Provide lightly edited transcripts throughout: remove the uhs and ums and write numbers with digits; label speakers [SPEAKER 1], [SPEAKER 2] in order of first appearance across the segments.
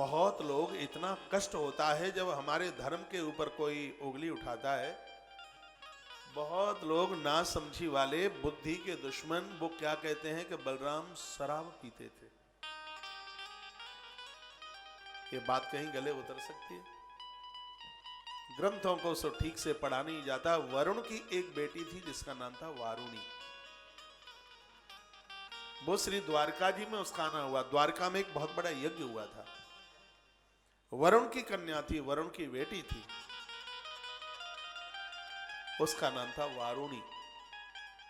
[SPEAKER 1] बहुत लोग, इतना कष्ट होता है जब हमारे धर्म के ऊपर कोई उंगली उठाता है। बहुत लोग ना समझी वाले, बुद्धि के दुश्मन, वो क्या कहते हैं कि बलराम शराब पीते थे। ये बात कहीं गले उतर सकती है? ग्रंथों को सो ठीक से पढ़ा नहीं जाता। वरुण की एक बेटी थी जिसका नाम था वारुणी। वो श्री द्वारका जी में उसका आना हुआ। द्वारका में एक बहुत बड़ा यज्ञ हुआ था। वरुण की कन्या थी, वरुण की बेटी थी, उसका नाम था वारुणी।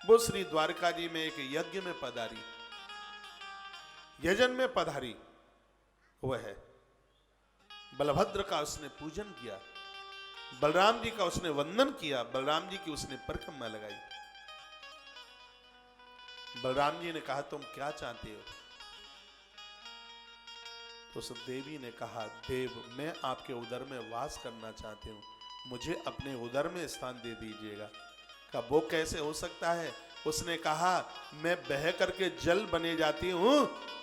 [SPEAKER 1] वो श्री द्वारका जी में एक यज्ञ में पधारी, यजन में पधारी। वह है बलभद्र का उसने पूजन किया, बलराम जी का उसने वंदन किया, बलराम जी की उसने परिक्रमा लगाई। बलराम जी ने कहा तुम क्या चाहते हो? तो उस देवी ने कहा देव, मैं आपके उदर में वास करना चाहती हूँ, मुझे अपने उदर में स्थान दे दीजिएगा। कहा वो कैसे हो सकता है? उसने कहा मैं बह करके जल बने जाती हूँ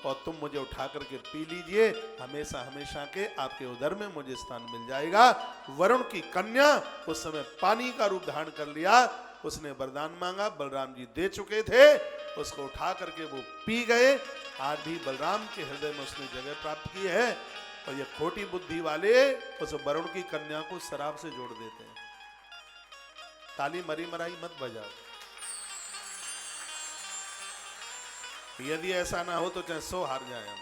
[SPEAKER 1] और तुम मुझे उठा करके पी लीजिए, हमेशा हमेशा के आपके उदर में मुझे स्थान मिल जाएगा। वरुण की कन्या उस समय पानी का रूप धारण कर लिया। उसने वरदान मांगा, बलराम जी दे चुके थे, उसको उठा करके वो पी गए। आज भी बलराम के हृदय में उसने जगह प्राप्त की है। और ये खोटी बुद्धि वाले उस वरुण की कन्या को शराब से जोड़ देते हैं। ताली मरी मराई मत बजाओ। यदि ऐसा ना हो तो चाहे 100 हार जाए हम।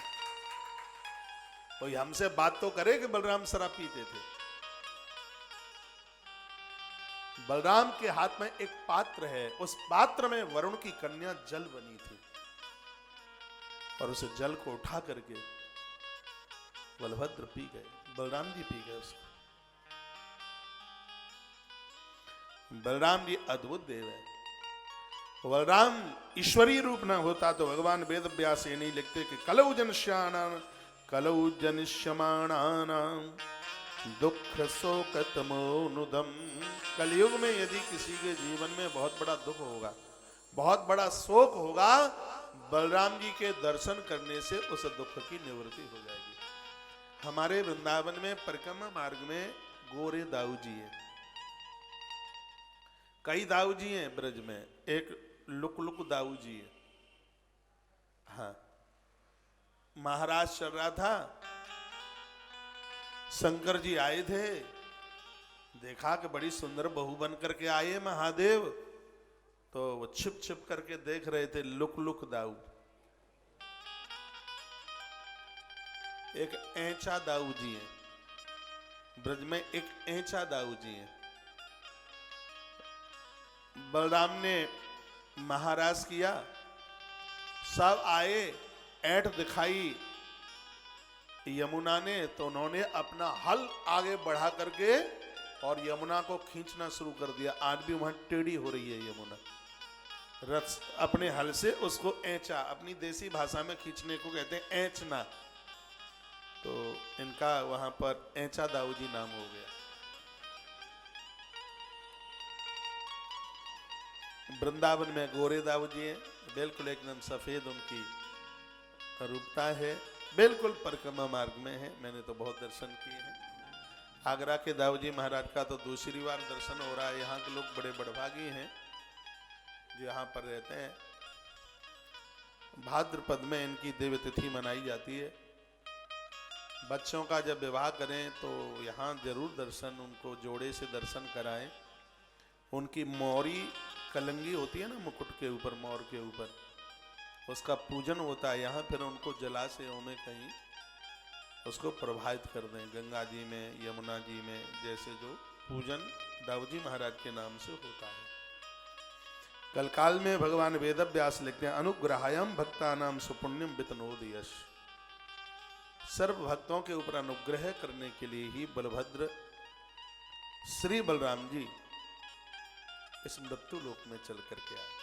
[SPEAKER 1] कोई हमसे बात तो करे कि बलराम शराब पीते थे। बलराम के हाथ में एक पात्र है, उस पात्र में वरुण की कन्या जल बनी थी और उस जल को उठा करके बलभद्र पी गए, बलराम जी पी गए उसको। बलराम जी अद्भुत देव है। बलराम ईश्वरीय रूप न होता तो भगवान वेद व्यास ये नहीं लिखते कि कलौ जनिष्यमाणानां दुख शोक तमोनुदम। कलयुग में यदि किसी के जीवन में बहुत बड़ा दुख होगा, बहुत बड़ा शोक होगा, बलराम जी के दर्शन करने से उस दुख की निवृत्ति हो जाएगी। हमारे वृंदावन में परिक्रमा मार्ग में गोरे दाऊ जी हैं, कई दाऊ जी हैं ब्रज में, एक लुक लुक दाऊ जी है। हाँ, महाराज चल रहा था, शंकर जी आए थे, देखा कि बड़ी सुंदर बहू बन करके आए महादेव, तो वो छिप छिप करके देख रहे थे। लुक लुक दाऊ, एक ऐंचा दाऊ जी है ब्रज में, एक ऐंचा दाऊ जी है। बलराम ने महाराज किया, सब आए, ऐंठ दिखाई यमुना ने, तो उन्होंने अपना हल आगे बढ़ा करके और यमुना को खींचना शुरू कर दिया। आज भी वहां टेढ़ी हो रही है यमुना, रथ अपने हल से उसको ऐंचा, अपनी देसी भाषा में खींचने को कहते हैं ऐंचना। तो इनका वहां पर ऐंचा दाऊ जी नाम हो गया। वृंदावन में गोरे दाऊ जी हैं, बिल्कुल एकदम सफेद उनकी रूपता है, बिल्कुल परिक्रमा मार्ग में है। मैंने तो बहुत दर्शन किए हैं। आगरा के दाऊ जी महाराज का तो दूसरी बार दर्शन हो रहा है। यहाँ के लोग बड़े बड़भागी हैं जो यहाँ पर रहते हैं। भाद्रपद में इनकी देव तिथि मनाई जाती है। बच्चों का जब विवाह करें तो यहाँ जरूर दर्शन, उनको जोड़े से दर्शन कराएं। उनकी मौरी कलंगी होती है ना, मुकुट के ऊपर, मोर के ऊपर, उसका पूजन होता है यहाँ। फिर उनको जलाशयों में कहीं उसको प्रभावित कर दें, गंगा जी में, यमुना जी में, जैसे जो पूजन दाऊ जी महाराज के नाम से होता है। कलकाल में भगवान वेदव्यास लिखते हैं, अनुग्रहायम भक्तानाम सुपुण्यम वितनोद यश। सर्व भक्तों के ऊपर अनुग्रह करने के लिए ही बलभद्र श्री बलराम जी इस मृत्यु लोक में चल करके आए।